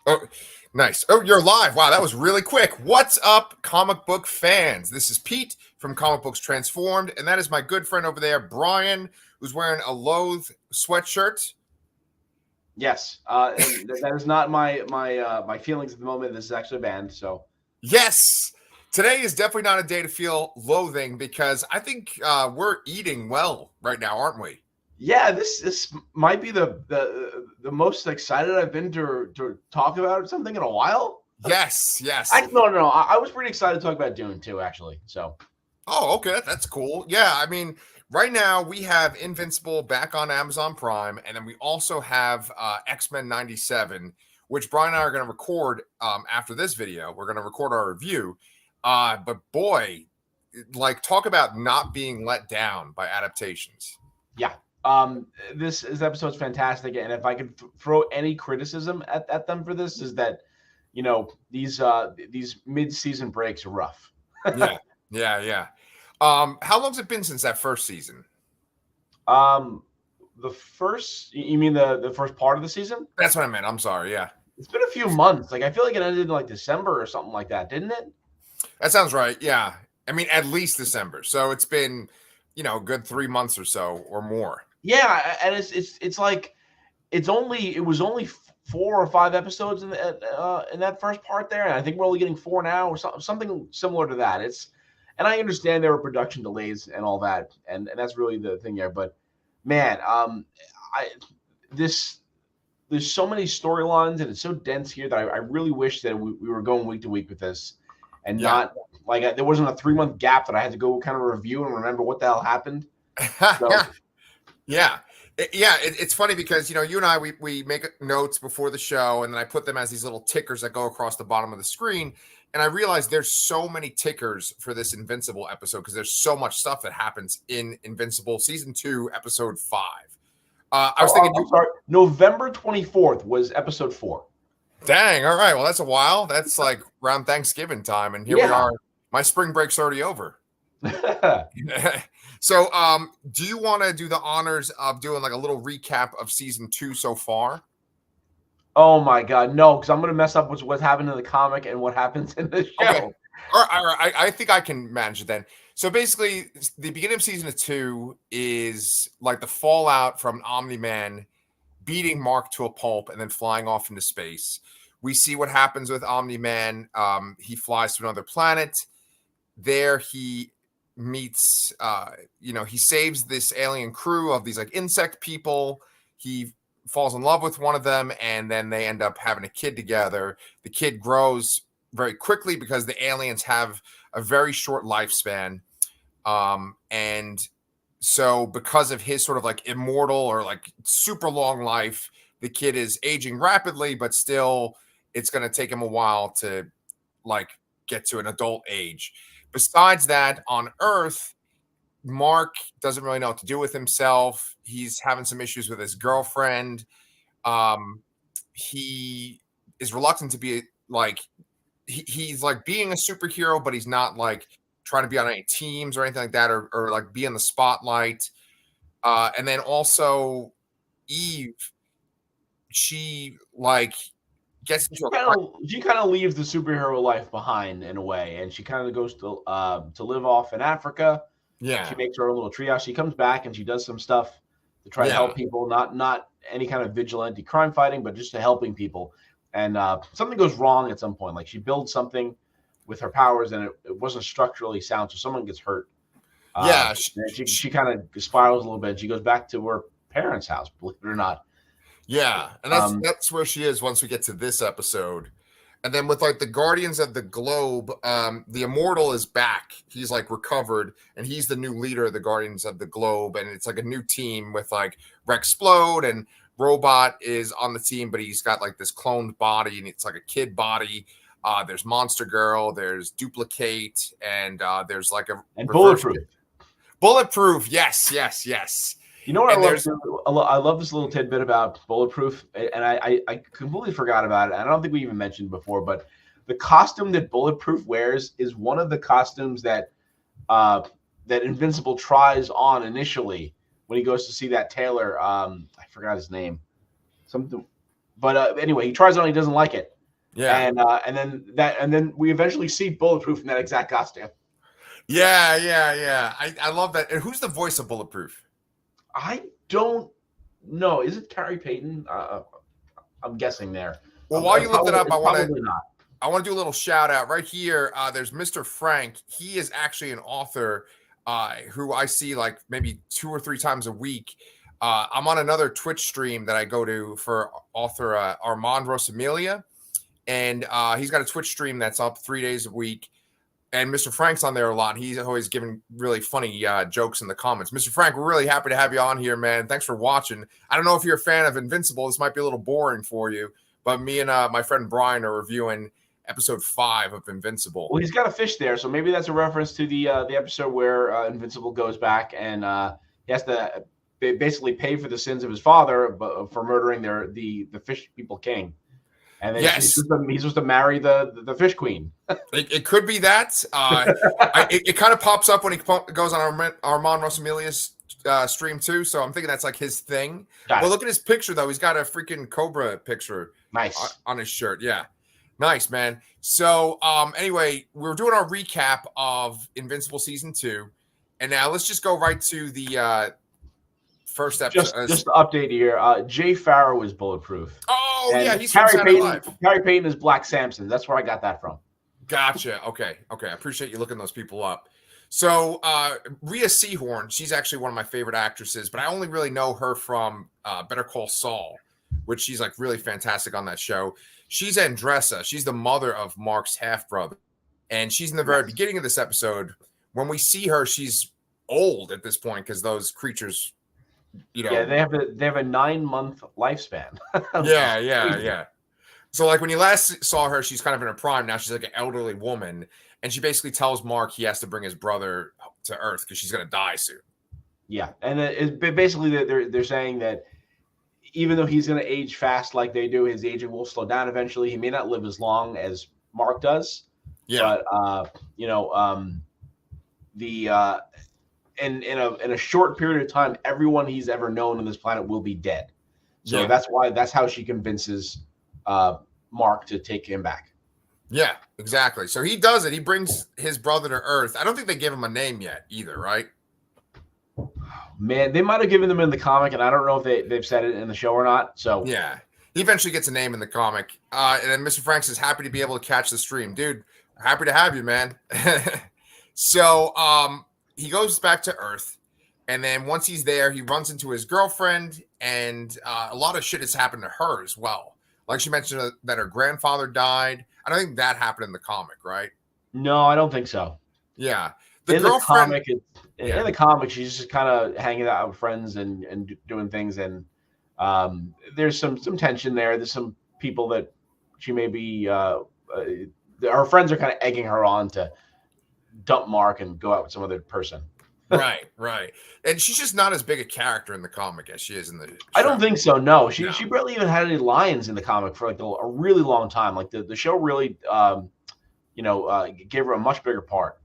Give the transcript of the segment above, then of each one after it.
Oh, nice. Oh, you're live. Wow, that was really quick. What's up, comic book fans? This is Pete from Comic Books Transformed, and that is my good friend over there, Brian, who's wearing a Loathe sweatshirt. Yes, and that is not my feelings at the moment. This is actually a band, so Yes, today is definitely not a day to feel loathing because I think we're eating well right now, aren't we? yeah, this might be the most excited I've been to talk about something in a while. Yes, yes. No. I was pretty excited to talk about Dune too, actually. So, Oh, okay, that's cool. Yeah, I mean, right now we have Invincible back on Amazon Prime, and then we also have X-Men 97, which Brian and I are going to record after this video. We're going to record our review. But boy, like, talk about not being let down by adaptations. yeah, this episode's fantastic, and if I could throw any criticism at them for this, is that these mid-season breaks are rough. Yeah. How long's it been since that first season? The first, you mean the first part of the season? That's what I meant. I'm sorry. Yeah. It's been a few months. Like, I feel like it ended in like December or something like that, didn't it? That sounds right. Yeah. I mean, at least December. So it's been, a good 3 months or so or more. Yeah, and it's like it was only 4 or 5 episodes in that first part there, and I think we're only getting 4 now or something similar to that. And I understand there were production delays and all that, and that's really the thing there. But man, there's so many storylines and it's so dense here that I really wish that we were going week to week with this, and not like there wasn't a 3-month gap that I had to go kind of review and remember what the hell happened. So, yeah. It's funny because, you and I, we make notes before the show, and then I put them as these little tickers that go across the bottom of the screen. And I realized there's so many tickers for this Invincible episode because there's so much stuff that happens in Invincible Season 2, Episode 5. I was thinking... I'm sorry. November 24th was Episode 4. Dang, all right. Well, that's a while. That's like around Thanksgiving time, and here we are. My spring break's already over. So, do you want to do the honors of doing like a little recap of Season 2 so far? Oh my God, no, because I'm going to mess up what happened in the comic and what happens in the show. Okay. All right. I think I can manage it then. So basically, the beginning of Season 2 is like the fallout from Omni-Man beating Mark to a pulp and then flying off into space. We see what happens with Omni-Man. He flies to another planet. There he meets, he saves this alien crew of these like insect people. He falls in love with one of them, and then they end up having a kid together. The kid grows very quickly because the aliens have a very short lifespan. And so because of his sort of like immortal or like super long life, the kid is aging rapidly, but still it's going to take him a while to like get to an adult age. Besides that, on Earth, Mark doesn't really know what to do with himself. He's having some issues with his girlfriend. He is reluctant to be like, he's like being a superhero, but he's not like trying to be on any teams or anything like that, or like be in the spotlight. And then also Eve, she like gets into she kind of leaves the superhero life behind in a way, and she kind of goes to live off in Africa. Yeah, she makes her own little treehouse. She comes back and she does some stuff to try to help people, not any kind of vigilante crime fighting, but just to helping people. And something goes wrong at some point. Like she builds something with her powers, and it wasn't structurally sound, so someone gets hurt. She kind of spirals a little bit. She goes back to her parents' house, believe it or not. Yeah, and that's where she is once we get to this episode. And then with like the Guardians of the Globe, the Immortal is back. He's like recovered, and he's the new leader of the Guardians of the Globe. And it's like a new team with like Rexplode, and Robot is on the team, but he's got like this cloned body, and it's like a kid body. There's Monster Girl, there's Duplicate, and there's like a Bulletproof. Bulletproof, yes. You know what I love this little tidbit about Bulletproof, and I completely forgot about it. I don't think we even mentioned before, but the costume that Bulletproof wears is one of the costumes that Invincible tries on initially when he goes to see that tailor. I forgot his name. But anyway, he tries it on. He doesn't like it, Yeah. And then we eventually see Bulletproof in that exact costume. Yeah. I love that. And who's the voice of Bulletproof? I don't know. Is it Carrie Payton? I'm guessing there. Well, while you look that up, It's probably not. I want to do a little shout out right here. There's Mr. Frank. He is actually an author who I see like maybe 2 or 3 times a week. I'm on another Twitch stream that I go to for author Armand Rosamilia, and he's got a Twitch stream that's up 3 days a week. And Mr. Frank's on there a lot. He's always giving really funny jokes in the comments. Mr. Frank, we're really happy to have you on here, man. Thanks for watching. I don't know if you're a fan of Invincible. This might be a little boring for you, but me and my friend Brian are reviewing episode 5 of Invincible. Well, he's got a fish there, so maybe that's a reference to the episode where Invincible goes back and he has to basically pay for the sins of his father for murdering the fish people king. And then he's supposed to marry the fish queen. It could be that. It kind of pops up when he goes on Armand Rosamilia's stream too. So I'm thinking that's like his thing. But look at his picture though. He's got a freaking Cobra picture on his shirt. Yeah. Nice, man. So anyway, we're doing our recap of Invincible season 2. And now let's just go right to the first episode. Just to update here, Jay Farrow is Bulletproof. Oh, and yeah, he's Carrie from Saturday Live. Carrie Payton is Black Samson. That's where I got that from. Gotcha. Okay. I appreciate you looking those people up. So Rhea Seehorn, she's actually one of my favorite actresses, but I only really know her from Better Call Saul, which she's like really fantastic on that show. She's Andressa. She's the mother of Mark's half-brother. And she's in the very beginning of this episode. When we see her, she's old at this point because those creatures, Yeah, they have a 9-month lifespan. Yeah. So like when you last saw her, she's kind of in her prime. Now she's like an elderly woman. And she basically tells Mark he has to bring his brother to Earth because she's going to die soon. Yeah. And basically they're saying that even though he's going to age fast like they do, his aging will slow down eventually. He may not live as long as Mark does. Yeah. But, in a short period of time, everyone he's ever known on this planet will be dead. So that's how she convinces Mark to take him back. Yeah, exactly. So he does it. He brings his brother to Earth. I don't think they give him a name yet either, right? Man, they might have given them in the comic, and I don't know if they've said it in the show or not. So yeah, he eventually gets a name in the comic. And then Mr. Franks is happy to be able to catch the stream. Dude, happy to have you, man. So he goes back to Earth. And then once he's there, he runs into his girlfriend. And a lot of shit has happened to her as well. Like she mentioned that her grandfather died. I don't think that happened in the comic, right? No, I don't think so. Yeah. In the comic, she's just kind of hanging out with friends and doing things. And there's some tension there. There's some people that she may be her friends are kind of egging her on to dump Mark and go out with some other person. Right. And she's just not as big a character in the comic as she is in the show. I don't think so. No, she barely even had any lines in the comic for like a really long time. Like the show really, gave her a much bigger part.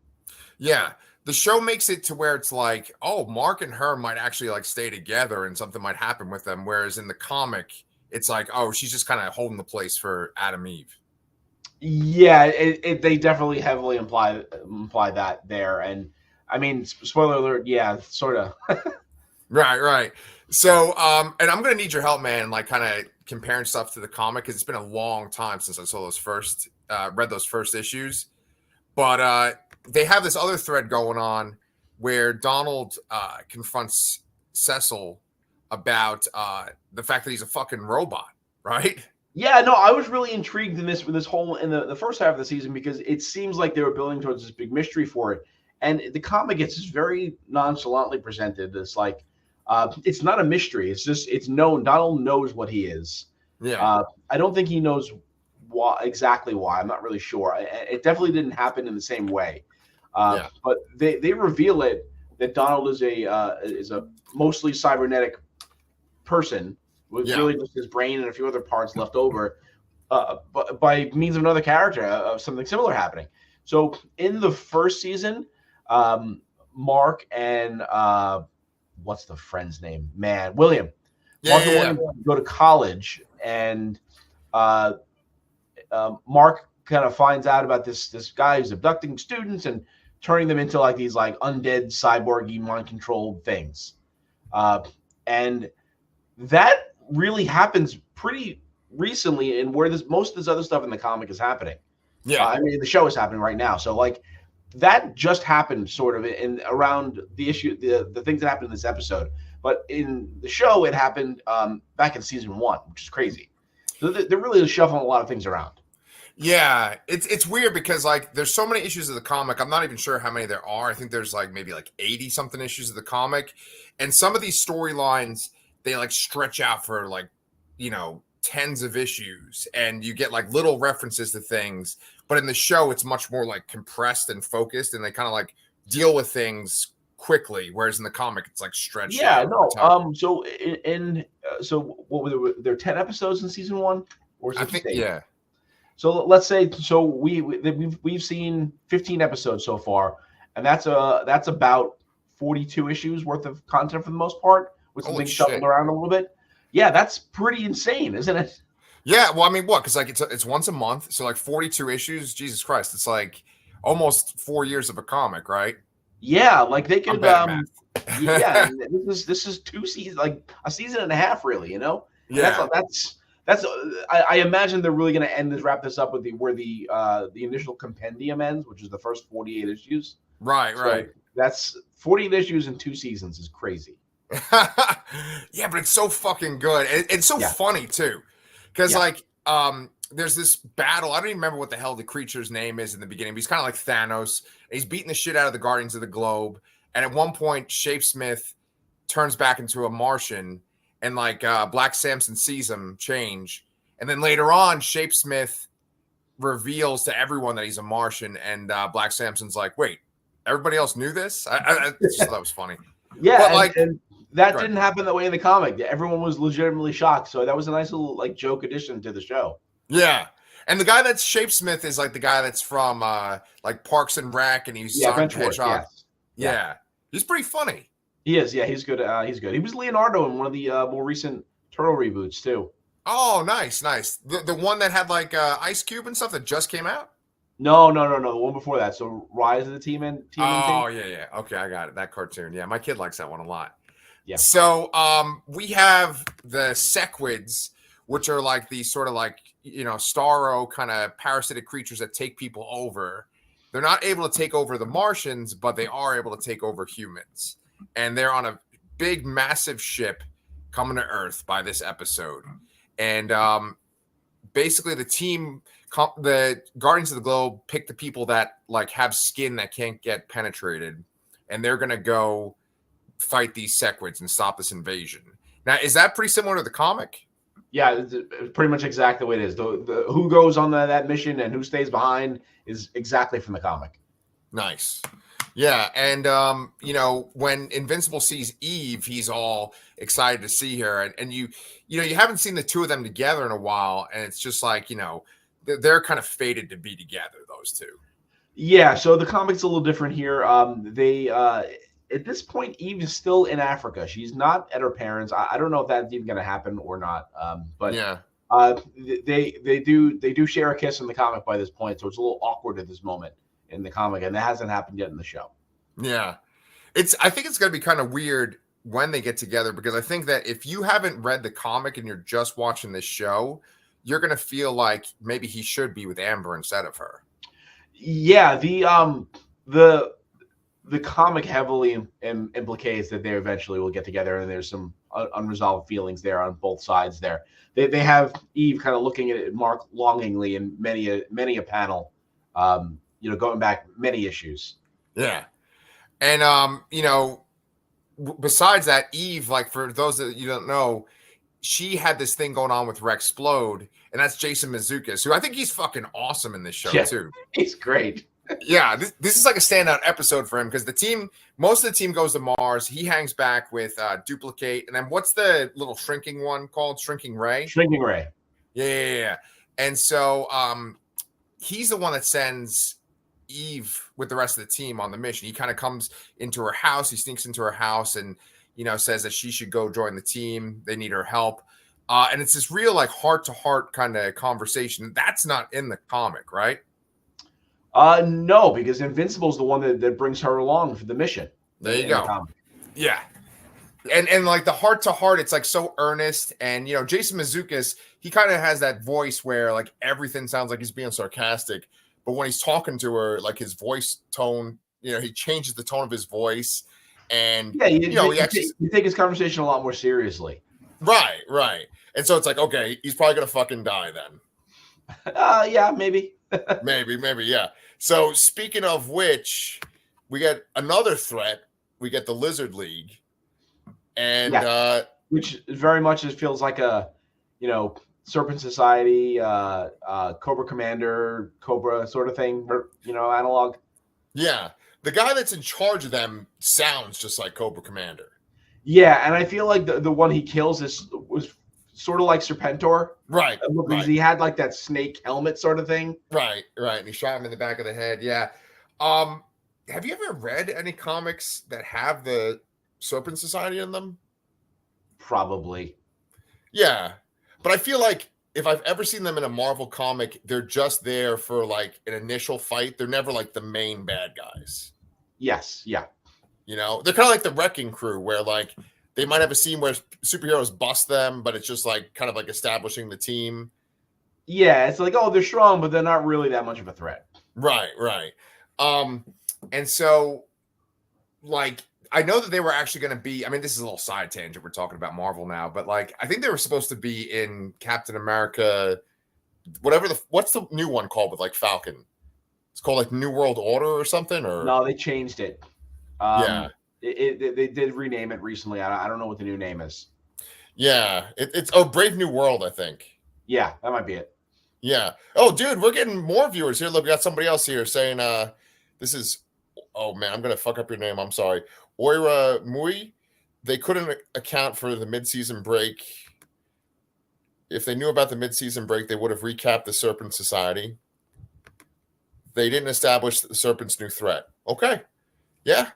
Yeah. The show makes it to where it's like, oh, Mark and her might actually like stay together and something might happen with them. Whereas in the comic, it's like, oh, she's just kind of holding the place for Adam Eve. Yeah, they definitely heavily imply that there. And I mean, spoiler alert, yeah, sort of. Right. So, and I'm going to need your help, man, like kind of comparing stuff to the comic because it's been a long time since I saw read those first issues. But they have this other thread going on where Donald confronts Cecil about the fact that he's a fucking robot, right? Yeah, no, I was really intrigued in the first half of the season because it seems like they were building towards this big mystery for it. And the comic gets very nonchalantly presented. It's like, it's not a mystery. It's known. Donald knows what he is. Yeah. I don't think he knows exactly why. I'm not really sure. It definitely didn't happen in the same way. But they reveal it that Donald is a mostly cybernetic person with really just his brain and a few other parts left over, but by means of another character of something similar happening. So in the first season, Mark and what's the friend's name? Man, William. Mark and William go to college, and Mark kind of finds out about this guy who's abducting students and turning them into like these like undead cyborgy mind controlled things, and that really happens pretty recently, and where this most of this other stuff in the comic is happening. Yeah. I mean, the show is happening right now, so like that just happened sort of in around the issue, the things that happened in this episode. But in the show, it happened back in season 1, which is crazy. So they're really shuffling a lot of things around. Yeah, it's weird because like there's so many issues of the comic. I'm not even sure how many there are. I think there's like maybe like 80 something issues of the comic, and some of these storylines they like stretch out for like tens of issues, and you get like little references to things. But in the show, it's much more like compressed and focused, and they kind of like deal with things quickly. Whereas in the comic, it's like stretched. Yeah, out no. So so what were there 10 episodes in season 1, or is it I think 8? yeah. So let's say we've seen 15 episodes so far, and that's about 42 issues worth of content for the most part, with some Holy things shit. shuffled around a little bit. Yeah, that's pretty insane, isn't it? Yeah, well, I mean, what? Because like it's once a month, so like 42 issues. Jesus Christ, it's like almost 4 years of a comic, right? Yeah, like they could. bad at math. Yeah, and this is 2 seasons, like a season and a half, really. You know. And Yeah. That's. I imagine they're really going to wrap this up with the initial compendium ends, which is the first 48 issues. Right, So right. that's 48 issues in 2 seasons is crazy. Yeah, but it's so fucking good. It's so funny too. Because like there's this battle. I don't even remember what the hell the creature's name is in the beginning, but he's kind of like Thanos. He's beating the shit out of the Guardians of the Globe. And at one point, Shapesmith turns back into a Martian, and like Black Samson sees him change. And then later on, Shapesmith reveals to everyone that he's a Martian, and Black Samson's like, wait, everybody else knew this? I just thought that was funny. Yeah, but and that didn't happen that way in the comic. Everyone was legitimately shocked. So that was a nice little like joke addition to the show. Yeah. And the guy that's Shapesmith is like the guy that's from like Parks and Rec, and he's Sonic the Hedgehog. Yes. Yeah. He's pretty funny. He is. Yeah, he's good. He's good. He was Leonardo in one of the more recent Turtle reboots too. Oh, nice. The one that had like Ice Cube and stuff that just came out? No. The one before that. So Rise of the Team and Oh, yeah. Okay, I got it. That cartoon. Yeah, my kid likes that one a lot. Yeah. So we have the Sequids, which are like these sort of like, Starro kind of parasitic creatures that take people over. They're not able to take over the Martians, but they are able to take over humans. And they're on a big, massive ship coming to Earth by this episode. And basically the team, the Guardians of the Globe, pick the people that like have skin that can't get penetrated. And they're going to go fight these Sequids and stop this invasion. Now, is that pretty similar to the comic? Yeah, it's pretty much exactly the way it is. The who goes on that mission and who stays behind is exactly from the comic. Nice. Yeah, and when Invincible sees Eve, he's all excited to see her, and you haven't seen the two of them together in a while, and it's just like they're kind of fated to be together, those two. Yeah, so the comic's a little different here. They at this point, Eve is still in Africa. She's not at her parents. I don't know if that's even going to happen or not. But yeah, they do share a kiss in the comic by this point, so it's a little awkward at this moment in the comic, and that hasn't happened yet in the show. Yeah, I think it's going to be kind of weird when they get together, because I think that if you haven't read the comic and you're just watching this show, you're going to feel like maybe he should be with Amber instead of her. Yeah, the comic heavily implicates that they eventually will get together, and there's some unresolved feelings there on both sides. There, they have Eve kind of looking at Mark longingly in many a panel, going back many issues. Yeah, and besides that, Eve, like for those that you don't know, she had this thing going on with Rexplode, and that's Jason Mazzuccas, who I think he's fucking awesome in this show too. He's great. Yeah, this is like a standout episode for him, because most of the team goes to Mars. He hangs back with Duplicate, and then what's the little shrinking one called? Shrinking Ray? Shrinking Ray. Yeah. And so he's the one that sends Eve with the rest of the team on the mission. He kind of comes into her house. He sneaks into her house and, says that she should go join the team. They need her help. And it's this real like heart-to-heart kind of conversation. That's not in the comic, right? No, because Invincible is the one that brings her along for the mission. There you go. Yeah. And like the heart-to-heart, it's like so earnest. And, you know, Jason Mazzuccas, he kind of has that voice where like everything sounds like he's being sarcastic. But when he's talking to her, like his voice tone, you know, he changes the tone of his voice. And, yeah, you take his conversation a lot more seriously. Right. And so it's like, okay, he's probably going to fucking die then. Yeah, maybe. maybe, yeah. So speaking of which, we get another threat. We get the Lizard League. And which very much feels like a, you know, Serpent Society, Cobra Commander, Cobra sort of thing, you know, analog. Yeah. The guy that's in charge of them sounds just like Cobra Commander. Yeah, and I feel like the one he kills was sort of like Serpentor. Right. Because he had like that snake helmet sort of thing. Right. And he shot him in the back of the head. Yeah. Have you ever read any comics that have the Serpent Society in them? Probably. Yeah. But I feel like if I've ever seen them in a Marvel comic, they're just there for like an initial fight. They're never like the main bad guys. Yes. Yeah. You know, they're kind of like the Wrecking Crew where like they might have a scene where superheroes bust them, but it's just like kind of like establishing the team. Yeah. It's like, oh, they're strong, but they're not really that much of a threat. Right. And so like, I know that they were actually going to be, I mean, this is a little side tangent. We're talking about Marvel now, but like, I think they were supposed to be in Captain America, what's the new one called with like Falcon? It's called like New World Order or something, or no, they changed it. Yeah. They did rename it recently. I don't know what the new name is. Yeah. It's Brave New World, I think. Yeah, that might be it. Yeah. Oh, dude, we're getting more viewers here. Look, we got somebody else here saying this is, oh man, I'm going to fuck up your name. I'm sorry. Oira Mui, they couldn't account for the mid-season break. If they knew about the mid-season break, they would have recapped the Serpent Society. They didn't establish the Serpent's new threat. Okay. Yeah.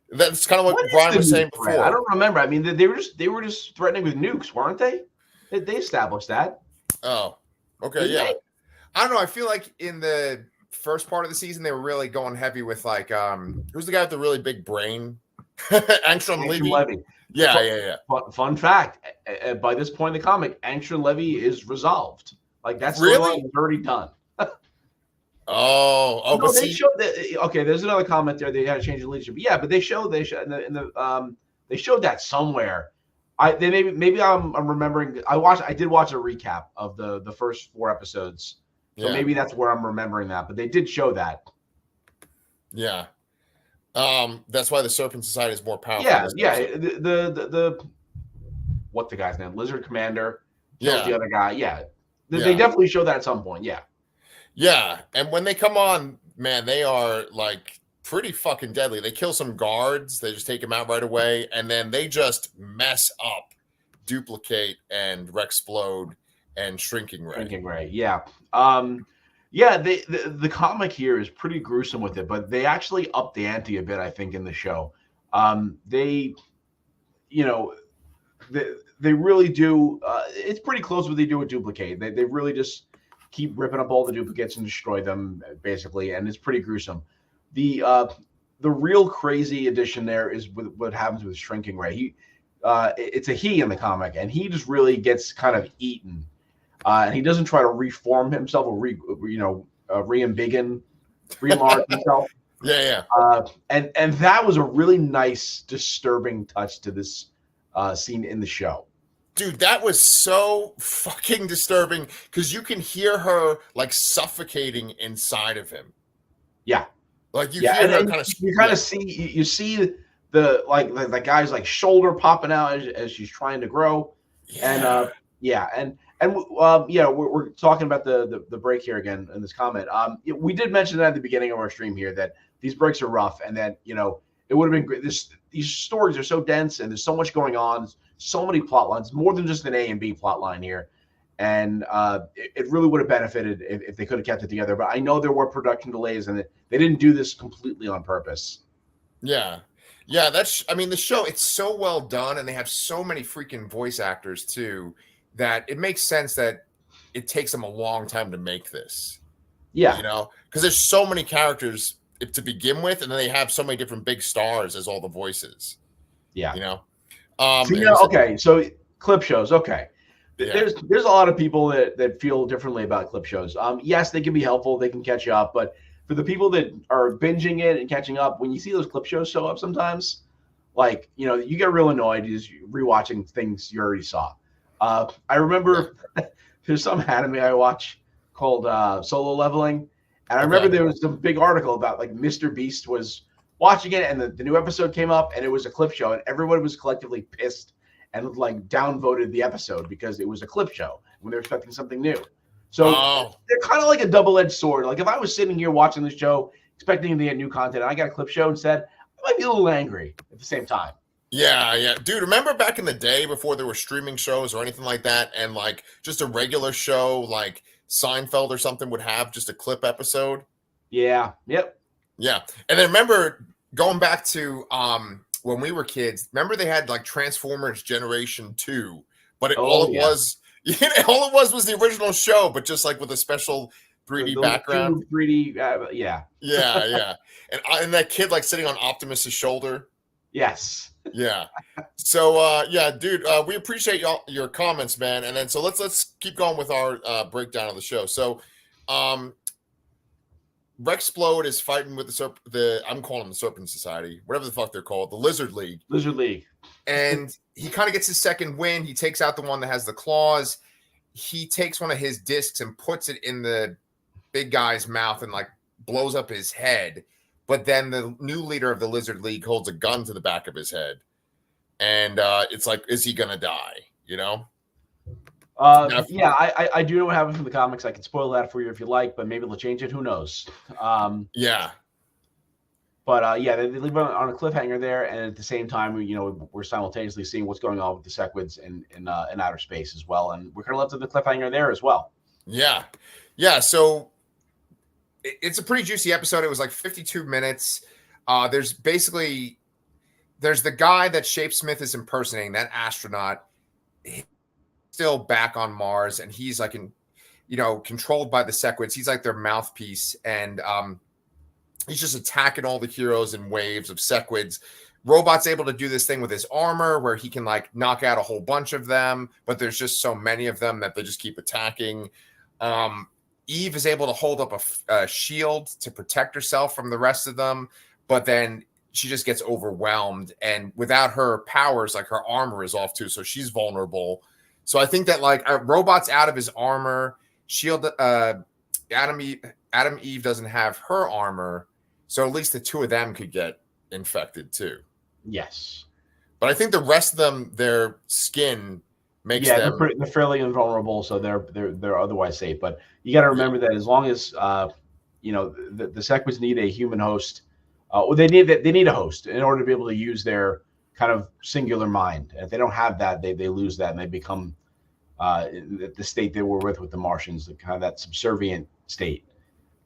That's kind of what Brian was saying before. I don't remember. I mean, they were just threatening with nukes, weren't they? They established that. Oh, okay. Yeah. I don't know. I feel like in the first part of the season, they were really going heavy with like, who's the guy with the really big brain? Angstrom Levy. Yeah. Fun fact: by this point in the comic, Angstrom Levy is resolved. Like that's really already done. Oh, no, they showed that. Okay, there's another comment there. They had to change the leadership. Yeah, but they showed they showed that somewhere. Maybe I'm remembering. I did watch a recap of the first 4 episodes, so maybe that's where I'm remembering that. But they did show that. Yeah. That's why the Serpent Society is more powerful. Yeah. The what the guy's name? Lizard Commander kills the other guy. Yeah. They definitely show that at some point. Yeah. Yeah. And when they come on, man, they are like pretty fucking deadly. They kill some guards, they just take them out right away, and then they just mess up Duplicate and Rexplode and Shrinking Ray. Yeah. Yeah, the comic here is pretty gruesome with it, but they actually upped the ante a bit, I think, in the show. They really do. It's pretty close to what they do with Duplicate. They really just keep ripping up all the duplicates and destroy them, basically, and it's pretty gruesome. The real crazy addition there is with what happens with Shrinking Ray. It's a he in the comic, and he just really gets kind of eaten. And he doesn't try to reform himself or re-embiggen, re-enlarge himself. Yeah. And that was a really nice, disturbing touch to this scene in the show. Dude, that was so fucking disturbing because you can hear her like suffocating inside of him. Yeah, like you hear her kind of. You kind of see the guy's like shoulder popping out as she's trying to grow, and we're talking about the break here again in this comment. We did mention that at the beginning of our stream here that these breaks are rough, and that it would have been great. These stories are so dense, and there's so much going on, so many plot lines, more than just an A and B plot line here, and it really would have benefited if they could have kept it together. But I know there were production delays, and they didn't do this completely on purpose. Yeah. The show, it's so well done, and they have so many freaking voice actors too. that it makes sense that it takes them a long time to make this. Yeah. You know, because there's so many characters to begin with, and then they have so many different big stars as all the voices. Yeah. You know. So, okay. So clip shows. Okay. Yeah. There's a lot of people that feel differently about clip shows. Yes, they can be helpful. They can catch you up. But for the people that are binging it and catching up, when you see those clip shows show up sometimes, like, you get real annoyed just rewatching things you already saw. I remember there's some anime I watch called Solo Leveling. And I remember there was some big article about like Mr. Beast was watching it and the new episode came up and it was a clip show and everyone was collectively pissed and like downvoted the episode because it was a clip show when they're expecting something new. So they're kind of like a double-edged sword. Like if I was sitting here watching the show expecting to get new content and I got a clip show instead, I might be a little angry at the same time. Yeah. Dude, remember back in the day before there were streaming shows or anything like that, and like just a regular show like Seinfeld or something would have just a clip episode? Yeah. Yep. Yeah. And then remember going back to when we were kids, remember they had like Transformers Generation 2, but all it was the original show, but just like with a special 3D background. 3D, yeah. Yeah. And that kid like sitting on Optimus's shoulder. Yes. Yeah. So dude, we appreciate your comments, man. And then so let's keep going with our breakdown of the show. So Rexplode is fighting with I'm calling them the Serpent Society, whatever the fuck they're called, the Lizard League. And he kind of gets his second win. He takes out the one that has the claws. He takes one of his discs and puts it in the big guy's mouth and like blows up his head. But then the new leader of the Lizard League holds a gun to the back of his head. And it's like, is he going to die? You know? I do know what happens in the comics. I can spoil that for you if you like, but maybe they'll change it. Who knows? Yeah. But they leave it on a cliffhanger there, and at the same time, we're simultaneously seeing what's going on with the Sequids in outer space as well, and we're kind of left with the cliffhanger there as well. Yeah. So it's a pretty juicy episode. It was like 52 minutes. There's the guy that Shapesmith is impersonating, that astronaut. He's still back on Mars, and he's like controlled by the Sequids. He's like their mouthpiece, and he's just attacking all the heroes in waves of Sequids. Robot's able to do this thing with his armor where he can like knock out a whole bunch of them, but there's just so many of them that they just keep attacking. Eve is able to hold up a shield to protect herself from the rest of them, but then she just gets overwhelmed, and without her powers, like her armor is off too, so she's vulnerable. So I think that like Robot's out of his armor, shield. Adam Eve doesn't have her armor, so at least the two of them could get infected too. Yes, but I think the rest of them, their skin makes them they're fairly invulnerable, so they're otherwise safe. But you got to remember that as long as the Sequids need a human host, they need a host in order to be able to use their kind of singular mind. And if they don't have that, they lose that and they become the state they were with the Martians, the kind of that subservient state.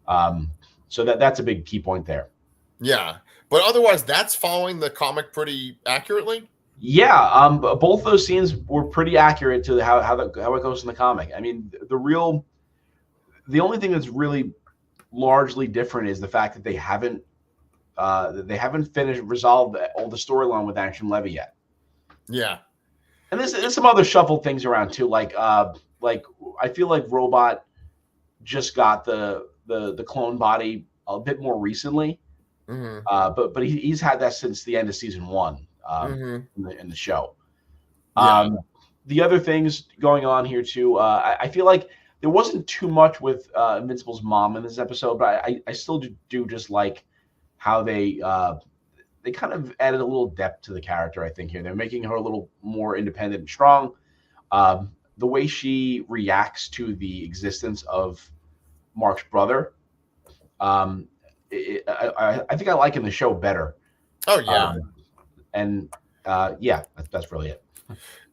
So that's a big key point there. Yeah, but otherwise, that's following the comic pretty accurately. Yeah, both those scenes were pretty accurate to how it goes in the comic. I mean, the only thing that's really largely different is the fact that they haven't resolved all the storyline with Action Levy yet. Yeah, and there's some other shuffled things around too. Like I feel like Robot just got the clone body a bit more recently, but he's had that since the end of season 1 in the show. Yeah. The other things going on here too, I feel like there wasn't too much with Invincible's mom in this episode, but I still do just like how they kind of added a little depth to the character. I think here they're making her a little more independent and strong. The way she reacts to the existence of Mark's brother, I think I like in the show better. Oh yeah, that's really it.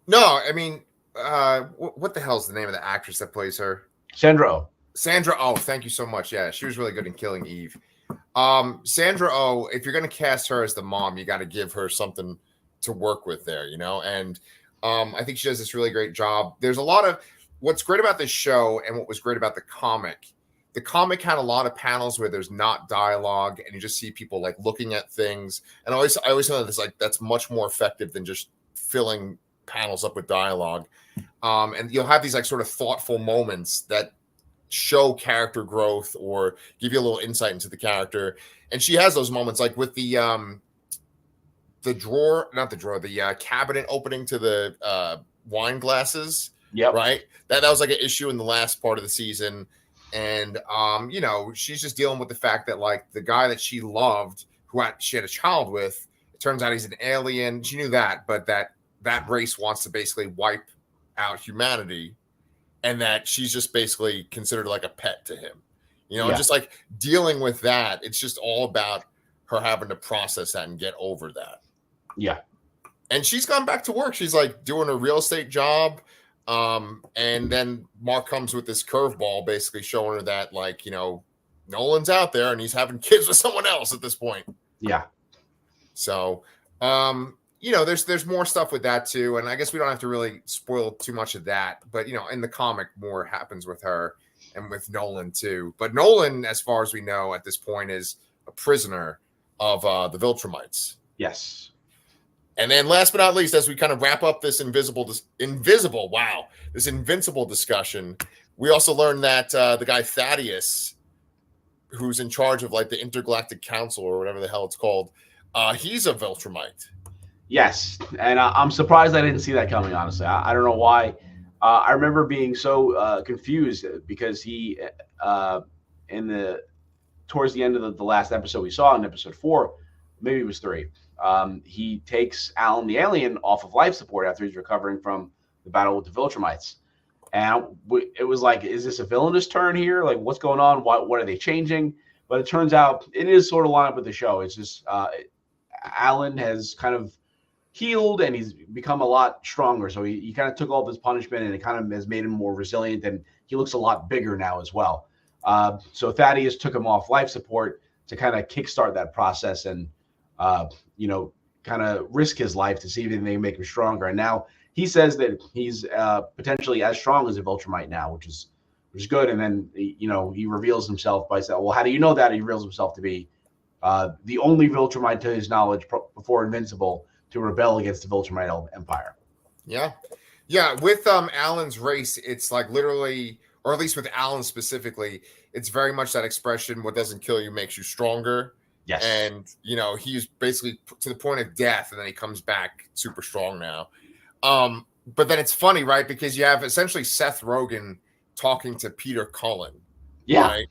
No, I mean, what the hell's the name of the actress that plays her? Sandra Oh. Sandra Oh, thank you so much. Yeah, she was really good in Killing Eve. Sandra Oh, if you're going to cast her as the mom, you got to give her something to work with there, and I think she does this really great job. There's a lot of what's great about this show and what was great about the comic. The comic had a lot of panels where there's not dialogue and you just see people like looking at things. And I always know that that's much more effective than just filling panels up with dialogue. And you'll have these like sort of thoughtful moments that show character growth or give you a little insight into the character. And she has those moments like with the cabinet opening to the wine glasses. Yep. Right. That was like an issue in the last part of the season. And, she's just dealing with the fact that like the guy that she loved, she had a child with, it turns out he's an alien. She knew that, but that race wants to basically wipe out humanity, and that she's just basically considered like a pet to him, just like dealing with that. It's just all about her having to process that and get over that. Yeah. And she's gone back to work. She's like doing a real estate job. And then Mark comes with this curveball, basically showing her that like, Nolan's out there and he's having kids with someone else at this point. Yeah. So, there's more stuff with that too. And I guess we don't have to really spoil too much of that, but in the comic more happens with her and with Nolan too. But Nolan, as far as we know at this point, is a prisoner of the Viltrumites. Yes. And then last but not least, as we kind of wrap up this Invincible discussion, we also learned that the guy Thaddeus, who's in charge of like the Intergalactic Council or whatever the hell it's called, he's a Viltrumite. Yes, and I'm surprised I didn't see that coming, honestly. I don't know why. I remember being so confused because he, towards the end of the last episode we saw in episode 4, maybe it was 3, he takes Alan the alien off of life support after he's recovering from the battle with the Viltrumites. And it was like, is this a villainous turn here? Like, what's going on? What are they changing? But it turns out it is sort of lined up with the show. It's just Alan has kind of healed and he's become a lot stronger. So he kind of took all this punishment and it kind of has made him more resilient, and he looks a lot bigger now as well. So Thaddeus took him off life support to kind of kickstart that process and, kind of risk his life to see if they can make him stronger. And now he says that he's potentially as strong as a Viltrumite now, which is good. And then, he reveals himself by saying, well, how do you know that? He reveals himself to be the only Viltrumite to his knowledge before Invincible to rebel against the Viltrumite Empire. Yeah. Yeah. With Alan's race, it's like literally, or at least with Alan specifically, it's very much that expression, what doesn't kill you makes you stronger. Yes. And, he's basically to the point of death, and then he comes back super strong now. But then it's funny, right? Because you have essentially Seth Rogen talking to Peter Cullen. Yeah. Right?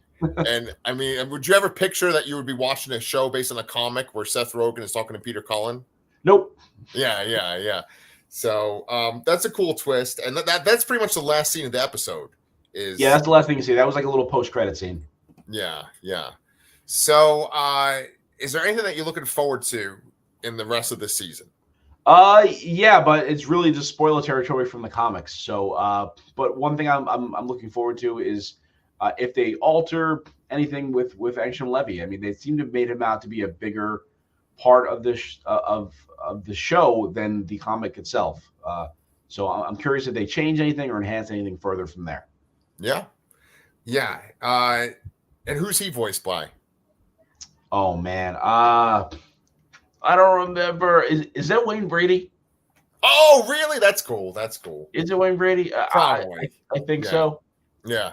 And I mean, would you ever picture that you would be watching a show based on a comic where Seth Rogen is talking to Peter Cullen? Nope. Yeah. So that's a cool twist. And that's pretty much the last scene of the episode. That's the last thing you see. That was like a little post-credit scene. Yeah. So is there anything that you're looking forward to in the rest of this season? Yeah, but it's really just spoiler territory from the comics. So, but one thing I'm looking forward to is if they alter anything with Action Levy. I mean, they seem to have made him out to be a bigger part of this of the show than the comic itself. So I'm curious if they change anything or enhance anything further from there. Yeah. And who's he voiced by? Oh man, I don't remember. Is that Wayne Brady? Oh, really? That's cool. Is it Wayne Brady? Probably. I think so. Yeah.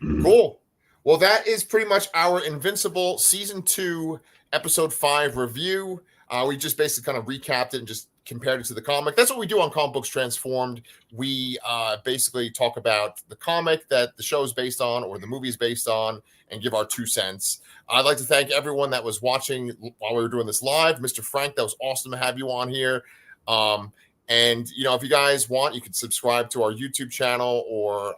Cool. Well, that is pretty much our Invincible Season 2, Episode 5 review. We just basically kind of recapped it and just compared it to the comic. That's what we do on Comic Books Transformed. We basically talk about the comic that the show is based on or the movie is based on and give our 2 cents. I'd like to thank everyone that was watching while we were doing this live. Mr. Frank, that was awesome to have you on here. And, if you guys want, you can subscribe to our YouTube channel or,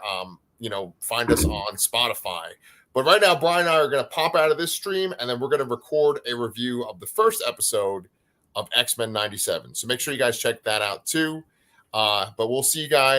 find us on Spotify. But right now, Brian and I are going to pop out of this stream, and then we're going to record a review of the first episode of X-Men 97. So make sure you guys check that out too. But we'll see you guys.